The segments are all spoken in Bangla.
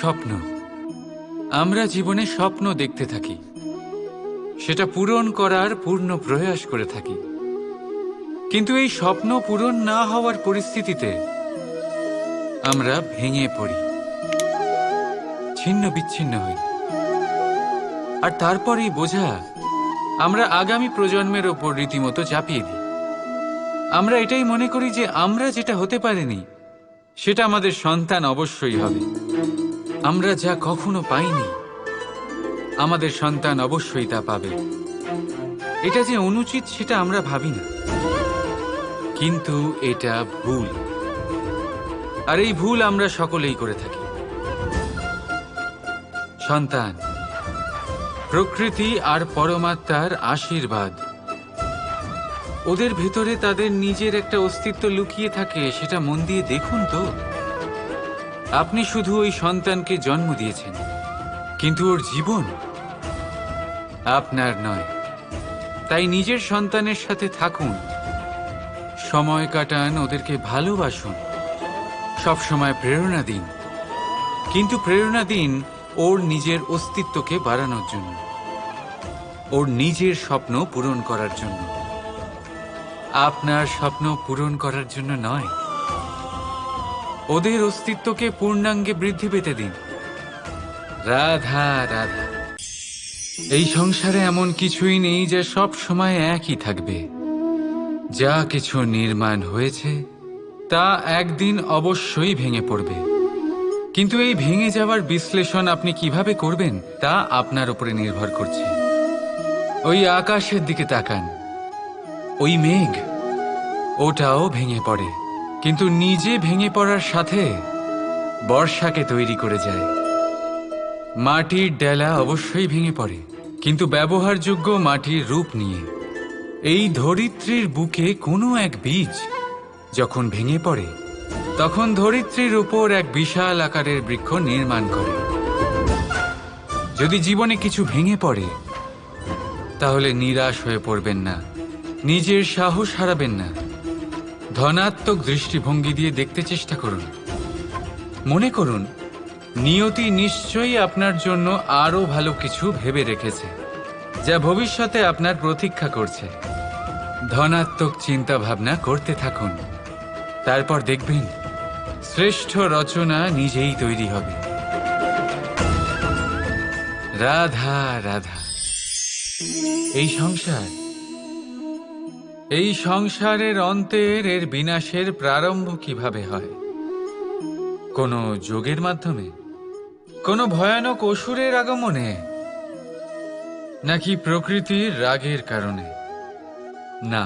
স্বপ্ন, আমরা জীবনে স্বপ্ন দেখতে থাকি, সেটা পূরণ করার পূর্ণ প্রয়াস করে থাকি। কিন্তু এই স্বপ্ন পূরণ না হওয়ার পরিস্থিতিতে আমরা ভেঙে পড়ি, ছিন্ন বিচ্ছিন্ন হই। আর তারপর এই বোঝা আমরা আগামী প্রজন্মের ওপর রীতিমতো চাপিয়ে দিই। আমরা এটাই মনে করি যে আমরা যেটা হতে পারিনি সেটা আমাদের সন্তান অবশ্যই হবে। আমরা যা কখনো পাইনি আমাদের সন্তান অবশ্যই তা পাবে। এটা যে অনুচিত সেটা আমরা ভাবি না, কিন্তু এটা ভুল। আর এই ভুল আমরা সকলেই করে থাকি। সন্তান প্রকৃতি আর পরমাত্মার আশীর্বাদ। ওদের ভেতরে তাদের নিজের একটা অস্তিত্ব লুকিয়ে থাকে, সেটা মন দিয়ে দেখুন তো। আপনি শুধু ওই সন্তানকে জন্ম দিয়েছেন, কিন্তু ওর জীবন আপনার নয়। তাই নিজের সন্তানের সাথে থাকুন, সময় কাটান, ওদেরকে ভালোবাসুন, সবসময় প্রেরণা দিন। কিন্তু প্রেরণা দিন ওর নিজের অস্তিত্বকে বাড়ানোর জন্য, ওর নিজের স্বপ্ন পূরণ করার জন্য, আপনার স্বপ্ন পূরণ করার জন্য নয়। ওদের অস্তিত্বকে পূর্ণাঙ্গে বৃদ্ধি পেতে দিন। রাধা রাধা। এই সংসারে এমন কিছুই নেই যা সব সময় একই থাকবে। যা কিছু নির্মাণ হয়েছে তা একদিন অবশ্যই ভেঙে পড়বে। কিন্তু এই ভেঙে যাওয়ার বিশ্লেষণ আপনি কিভাবে করবেন তা আপনার উপরে নির্ভর করছে। ওই আকাশের দিকে তাকান, ওই মেঘ, ওটাও ভেঙে পড়ে, কিন্তু নিজে ভেঙে পড়ার সাথে বর্ষাকে তৈরি করে যায়। মাটির ডেলা অবশ্যই ভেঙে পড়ে, কিন্তু ব্যবহারযোগ্য মাটির রূপ নিয়ে। এই ধরিত্রীর বুকে কোনো এক বীজ যখন ভেঙে পড়ে, তখন ধরিত্রীর উপর এক বিশাল আকারের বৃক্ষ নির্মাণ করে। যদি জীবনে কিছু ভেঙে পড়ে, তাহলে নিরাশ হয়ে পড়বেন না, নিজের সাহস হারাবেন না। ধনাত্মক দৃষ্টিভঙ্গি দিয়ে দেখতে চেষ্টা করুন। মনে করুন নিয়তি নিশ্চয়ই আপনার জন্য আরো ভালো কিছু ভেবে রেখেছে, যা ভবিষ্যতে আপনার প্রতীক্ষা করছে। ধনাত্মক চিন্তা ভাবনা করতে থাকুন, তারপর দেখবেন শ্রেষ্ঠ রচনা নিজেই তৈরি হবে। রাধা রাধা। এই সংসারের অন্তের এর বিনাশের প্রারম্ভ কিভাবে হয়? কোনো যোগের মাধ্যমে, কোনো ভয়ানক অসুরের আগমনে, নাকি প্রকৃতির রাগের কারণে? না,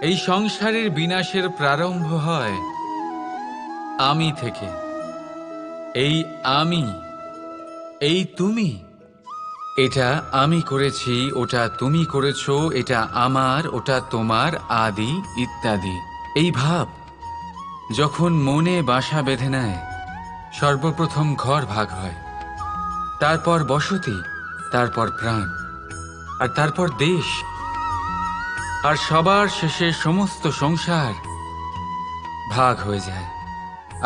এই সংসারের বিনাশের প্রারম্ভ হয় আমি থেকে। এই আমি, এই তুমি, এটা আমি করেছি, ওটা তুমি করেছো, এটা আমার, ওটা তোমার, আদি ইত্যাদি। এই ভাব যখন মনে বাসা বেঁধে নেয়, সর্বপ্রথম ঘর ভাগ হয়, তারপর বসতি, তারপর প্রাণ, আর তারপর দেশ, আর সবার শেষে সমস্ত সংসার ভাগ হয়ে যায়।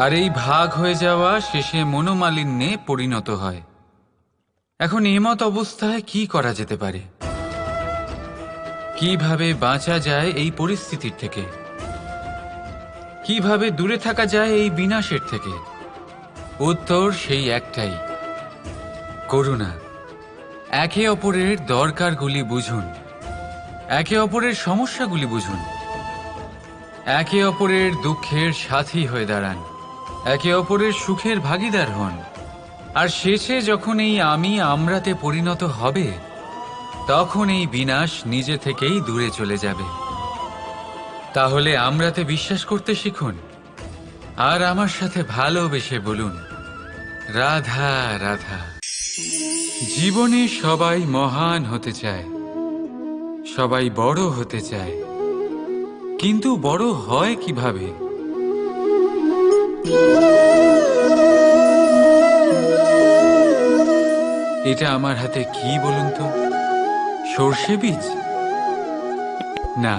আর এই ভাগ হয়ে যাওয়া শেষে মনোমালিন্যে পরিণত হয়। এখন এমত অবস্থায় কি করা যেতে পারে? কিভাবে বাঁচা যায় এই পরিস্থিতির থেকে? কিভাবে দূরে থাকা যায় এই বিনাশের থেকে? উত্তর সেই একটাই, করুণা। একে অপরের দরকারগুলি বুঝুন, একে অপরের সমস্যাগুলি বুঝুন, একে অপরের দুঃখের সাথী হয়ে দাঁড়ান, একে অপরের সুখের ভাগীদার হন। আর শেষে যখন এই আমি আমরাতে পরিণত হবে, তখন এই বিনাশ নিজে থেকেই দূরে চলে যাবে। তাহলে আমরাতে বিশ্বাস করতে শিখুন, আর আমার সাথে ভালোবেসে বলুন, রাধা রাধা। জীবনে সবাই মহান হতে চায়, সবাই বড় হতে চায়, কিন্তু বড় হয় কিভাবে? এটা আমার হাতে কি বলুন তো? সর্ষে বীজ? না,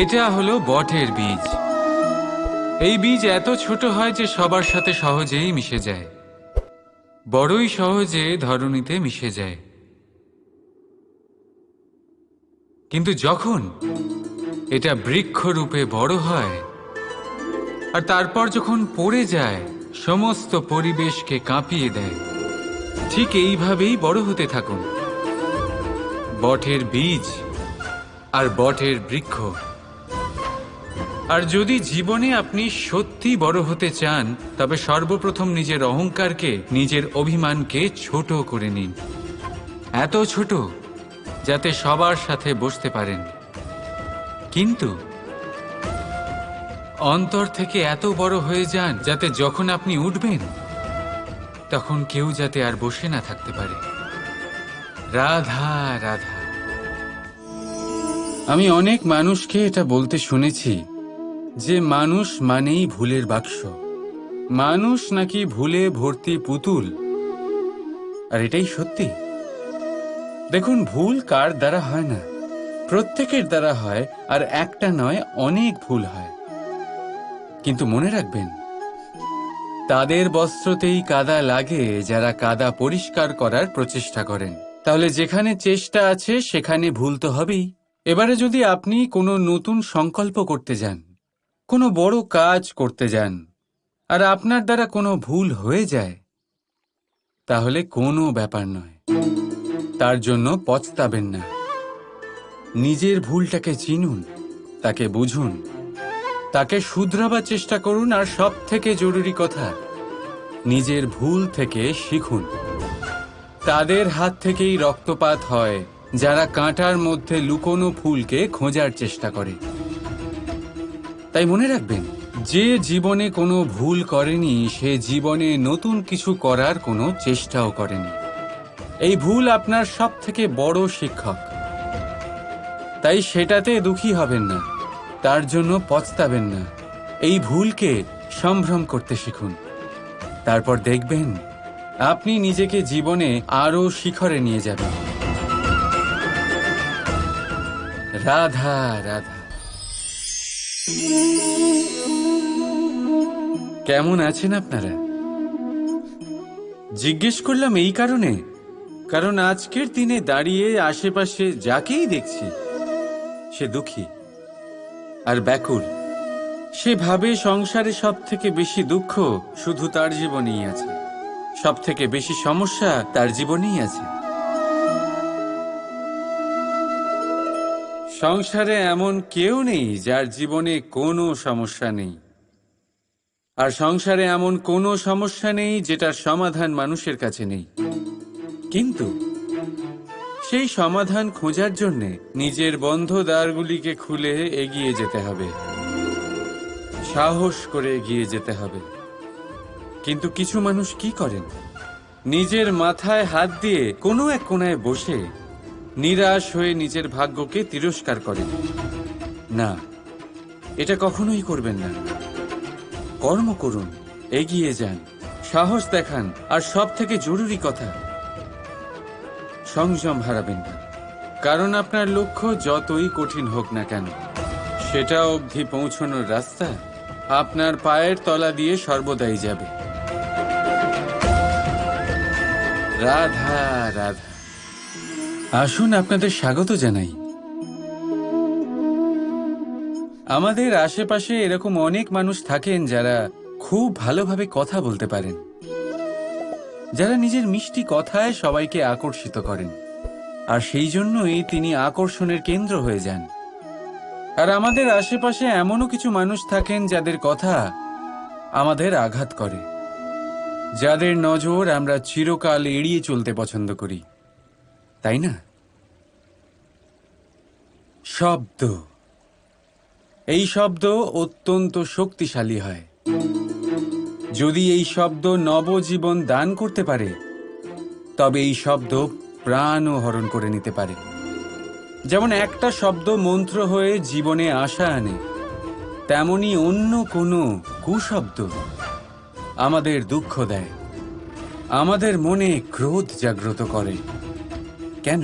এটা হলো বটের বীজ। এই বীজ এত ছোট হয় যে সবার সাথে সহজেই মিশে যায়। বড়ই সহজে ধরণীতে মিশে যায়। কিন্তু যখন এটা বৃক্ষরূপে বড় হয় আর তারপর যখন পড়ে যায়, সমস্ত পরিবেশকে কাঁপিয়ে দেয়। ঠিক এইভাবেই বড় হতে থাকুন, বটের বীজ আর বটের বৃক্ষ। আর যদি জীবনে আপনি সত্যি বড় হতে চান, তবে সর্বপ্রথম নিজের অহংকারকে, নিজের অভিমানকে ছোট করে নিন। এত ছোট যাতে সবার সাথে বসতে পারেন, কিন্তু অন্তর থেকে এত বড় হয়ে যান যাতে যখন আপনি উঠবেন তখন কেউ যাতে আর বসে না থাকতে পারে। রাধা রাধা। আমি অনেক মানুষকে এটা বলতে শুনেছি যে মানুষ মানেই ভুলের বাক্স, মানুষ নাকি ভুলে ভর্তি পুতুল। আর এটাই সত্যি। দেখুন, ভুল কার দ্বারা হয় না, প্রত্যেকের দ্বারা হয়। আর একটা নয়, অনেক ভুল হয়। কিন্তু মনে রাখবেন, তাদের বস্ত্রতেই কাদা লাগে যারা কাদা পরিষ্কার করার প্রচেষ্টা করেন। তাহলে যেখানে চেষ্টা আছে সেখানে ভুল তো হবেই। এবারে যদি আপনি কোনো নতুন সংকল্প করতে যান, কোনো বড় কাজ করতে যান, আর আপনার দ্বারা কোনো ভুল হয়ে যায়, তাহলে কোনো ব্যাপার নয়, তার জন্য পস্তাবেন না। নিজের ভুলটাকে চিনুন, তাকে বুঝুন, তাকে শুধরাবার চেষ্টা করুন। আর সব থেকে জরুরি কথা, নিজের ভুল থেকে শিখুন। তাদের হাত থেকেই রক্তপাত হয় যারা কাঁটার মধ্যে লুকোনো ফুলকে খোঁজার চেষ্টা করে। তাই মনে রাখবেন, যে জীবনে কোনো ভুল করেনি সে জীবনে নতুন কিছু করার কোনো চেষ্টাও করেনি। এই ভুল আপনার সব থেকে বড় শিক্ষক। তাই সেটাতে দুঃখী হবেন না, তার জন্য পস্তাবেন না। এই ভুলকে সম্ভ্রম করতে শিখুন। তারপর দেখবেন আপনি নিজেকে জীবনে আরো শিখরে নিয়ে যাবেন। রাধা রাধা। কেমন আছেন আপনারা? জিজ্ঞেস করলাম এই কারণে, কারণ আজকের দিনে দাঁড়িয়ে আশেপাশে যাকেই দেখছি সে দুঃখী আর ব্যাকুল। সে ভাবে সংসারে সব থেকে বেশি দুঃখ শুধু তার জীবনেই আছে, সব থেকে বেশি সমস্যা তার জীবনেই আছে। সংসারে এমন কেউ নেই যার জীবনে কোনো সমস্যা নেই, আর সংসারে এমন কোনো সমস্যা নেই যেটার সমাধান মানুষের কাছে নেই। কিন্তু সেই সমাধান খোঁজার জন্য নিজের বন্ধ দ্বারগুলিকে খুলে এগিয়ে যেতে হবে, সাহস করে এগিয়ে যেতে হবে। কিন্তু কিছু মানুষ কি করেন, নিজের মাথায় হাত দিয়ে কোনো এক কোণায় বসে নিরাশ হয়ে নিজের ভাগ্যকে তিরস্কার করেন। না, এটা কখনোই করবেন না। কর্ম করুন, এগিয়ে যান, সাহস দেখান। আর সব থেকে জরুরি কথা, সংযম হারাবেন না। কারণ আপনার লক্ষ্য যতই কঠিন হোক না কেন, সেটা অবধি পৌঁছানোর রাস্তা আপনার পায়ের তলা দিয়ে সর্বদাই যাবে। রাধা রাধা। আসুন আপনাদের স্বাগত জানাই। আমাদের আশেপাশে এরকম অনেক মানুষ থাকেন যারা খুব ভালোভাবে কথা বলতে পারেন, যারা নিজের মিষ্টি কথায় সবাইকে আকর্ষিত করেন, আর সেই জন্যই তিনি আকর্ষণের কেন্দ্র হয়ে যান। আর আমাদের আশেপাশে এমনও কিছু মানুষ থাকেন যাদের কথা আমাদের আঘাত করে, যাদের নজর আমরা চিরকাল এড়িয়ে চলতে পছন্দ করি, তাই না? শব্দ, এই শব্দ অত্যন্ত শক্তিশালী হয়। যদি এই শব্দ নবজীবন দান করতে পারে, তবে এই শব্দ প্রাণও হরণ করে নিতে পারে। যেমন একটা শব্দ মন্ত্র হয়ে জীবনে আশা আনে, তেমনি অন্য কোনো কুশব্দ আমাদের দুঃখ দেয়, আমাদের মনে ক্রোধ জাগ্রত করে। কেন?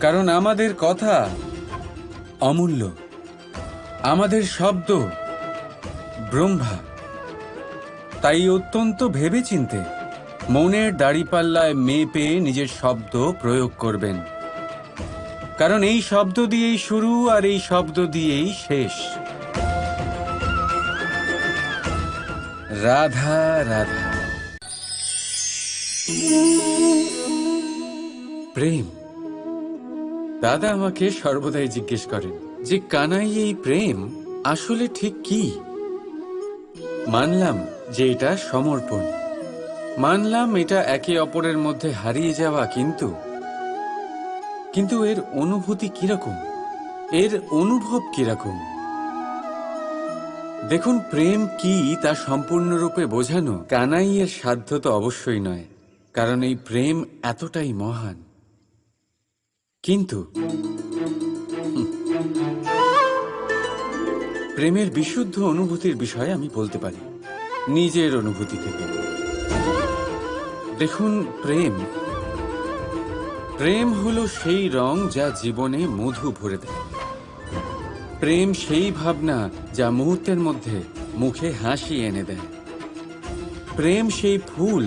কারণ আমাদের কথা অমূল্য, আমাদের শব্দ ব্রহ্মা। তাই অত্যন্ত ভেবেচিন্তে মনের দাড়িপাল্লায় মেপে নিজের শব্দ প্রয়োগ করবেন, কারণ এই শব্দ দিয়েই শুরু আর এই শব্দ দিয়েই শেষ। রাধা রাধা। প্রেম। দাদা আমাকে সর্বদাই জিজ্ঞেস করেন যে কানাই, এই প্রেম আসলে ঠিক কি? মানলাম যে এটা সমর্পণ, মানলাম এটা একে অপরের মধ্যে হারিয়ে যাওয়া, কিন্তু এর অনুভূতি কিরকম, এর অনুভব কিরকম? দেখুন, প্রেম কি তা সম্পূর্ণরূপে বোঝানো কানাইয়ের সাধ্য তো অবশ্যই নয়, কারণ এই প্রেম এতটাই মহান। কিন্তু প্রেমের বিশুদ্ধ অনুভূতির বিষয়ে আমি বলতে পারি নিজের অনুভূতি থেকে। দেখুন, প্রেম হলো সেই রং যা জীবনে মধু ভরে দেয়। প্রেম সেই ভাবনা যা মুহূর্তের মধ্যে মুখে হাসি এনে দেয়। প্রেম সেই ফুল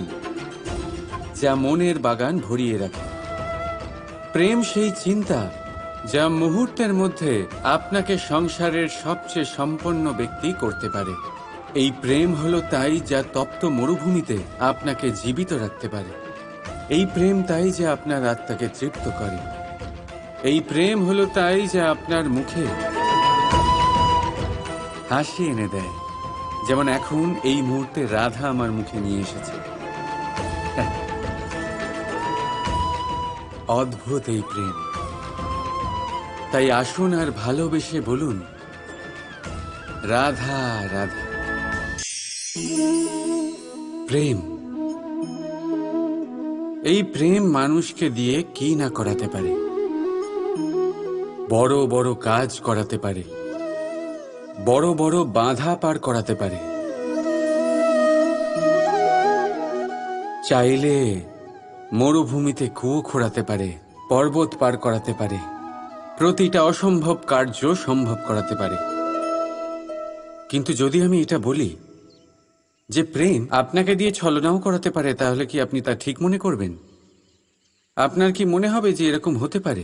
যা মনের বাগান ভরিয়ে রাখে। প্রেম সেই চিন্তা যা মুহূর্তের মধ্যে আপনাকে সংসারের সবচেয়ে সম্পন্ন ব্যক্তি করতে পারে। এই প্রেম হলো তাই যা তপ্ত মরুভূমিতে আপনাকে জীবিত রাখতে পারে। এই প্রেম তাই যে আপনার আত্মাকে তৃপ্ত করে। এই প্রেম হলো তাই যা আপনার মুখে হাসি এনে দেয়, যেমন এখন এই মুহূর্তে রাধা আমার মুখে নিয়ে এসেছে। অদ্ভুত এই প্রেম। তাই আসুন আর ভালোবেসে বলুন, রাধা রাধা। প্রেম, এই প্রেম মানুষকে দিয়ে কি না করাতে পারে। বড় বড় কাজ করাতে পারে, বড় বড় বাধা পার করাতে পারে। চাইলে মরুভূমিতে কুয়ো খোঁড়াতে পারে, পর্বত পার করাতে পারে, প্রতিটা অসম্ভব কার্য সম্ভব করাতে পারে। কিন্তু যদি আমি এটা বলি যে প্রেম আপনাকে দিয়ে ছলনাও করাতে পারে, তাহলে কি আপনি তা ঠিক মনে করবেন? আপনার কি মনে হবে যে এরকম হতে পারে?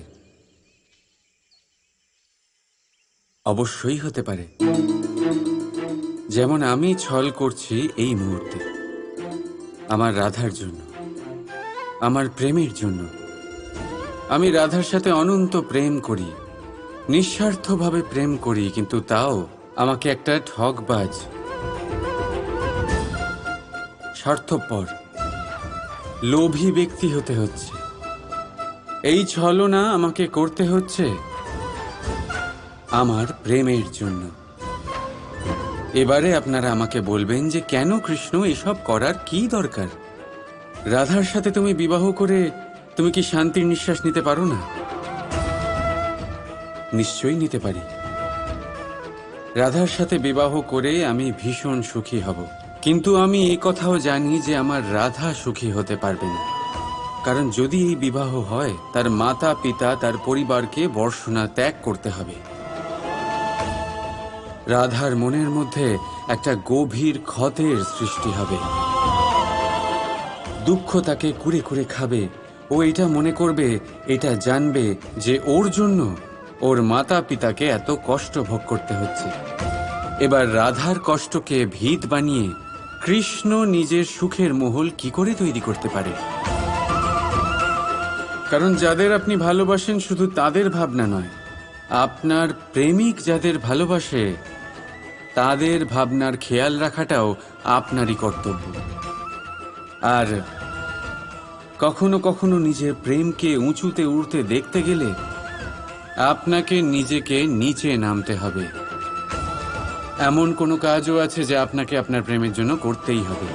অবশ্যই হতে পারে। যেমন আমি ছল করছি এই মুহূর্তে আমার রাধার জন্য, আমার প্রেমের জন্য। আমি রাধার সাথে অনন্ত প্রেম করি, নিঃস্বার্থভাবে প্রেম করি, কিন্তু তাও আমাকে একটা ঠকবাজ, স্বার্থপর, লোভী ব্যক্তি হতে হচ্ছে। এই ছলনা আমাকে করতে হচ্ছে আমার প্রেমের জন্য। এবারে আপনারা আমাকে বলবেন যে কেন কৃষ্ণ এসব করার কি দরকার? রাধার সাথে তুমি বিবাহ করে তুমি কি শান্তির নিঃশ্বাস নিতে পারো না? নিশ্চয়ই নিতে পারি। রাধার সাথে বিবাহ করে আমি ভীষণ সুখী হব, কিন্তু আমি এই কথাও জানি যে আমার রাধা সুখী হতে পারবে না। কারণ যদি এই বিবাহ হয়, তার মাতা পিতা, তার পরিবারকে বর্ষণা ত্যাগ করতে হবে। রাধার মনের মধ্যে একটা গভীর ক্ষতের সৃষ্টি হবে। দুঃখ তাকে কুরে কুরে খাবে। ও এটা মনে করবে, এটা জানবে যে ওর জন্য ওর মাতা পিতাকে এত কষ্ট ভোগ করতে হচ্ছে। এবার রাধার কষ্টকে ভিত বানিয়ে কৃষ্ণ নিজের সুখের মহল কি করে তৈরি করতে পারে? কারণ যাদের আপনি ভালোবাসেন শুধু তাদের ভাবনা নয়, আপনার প্রেমিক যাদের ভালোবাসে তাদের ভাবনার খেয়াল রাখাটাও আপনারই কর্তব্য। আর কখনো কখনো নিজের প্রেমকে উঁচুতে উঠতে দেখতে গেলে আপনাকে নিজেকে নিচে নামতে হবে। এমন কোনো কাজও আছে যা আপনাকে আপনার প্রেমের জন্য করতেই হবে।